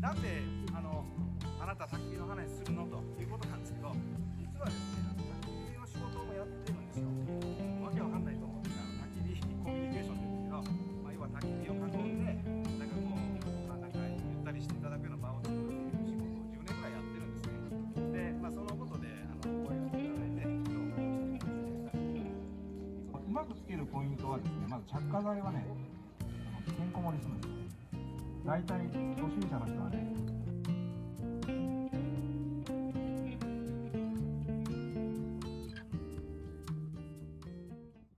なんであなた焚き火の話するのということなんですけど、実はですね、焚き火の仕事もやってるんですよ。わけわかんないと思うんですが、焚き火コミュニケーションって言うんですけど、要は焚き火を囲んでなんかこう、なんかゆったりしていただくような場を作るっていう仕事を10年ぐらいやってるんですね。で、そのことで声がけいただいて今日来てください。うまくつけるポイントはですね、まず着火剤はね、てんこ盛りするんですよ。大体初心者の人はね、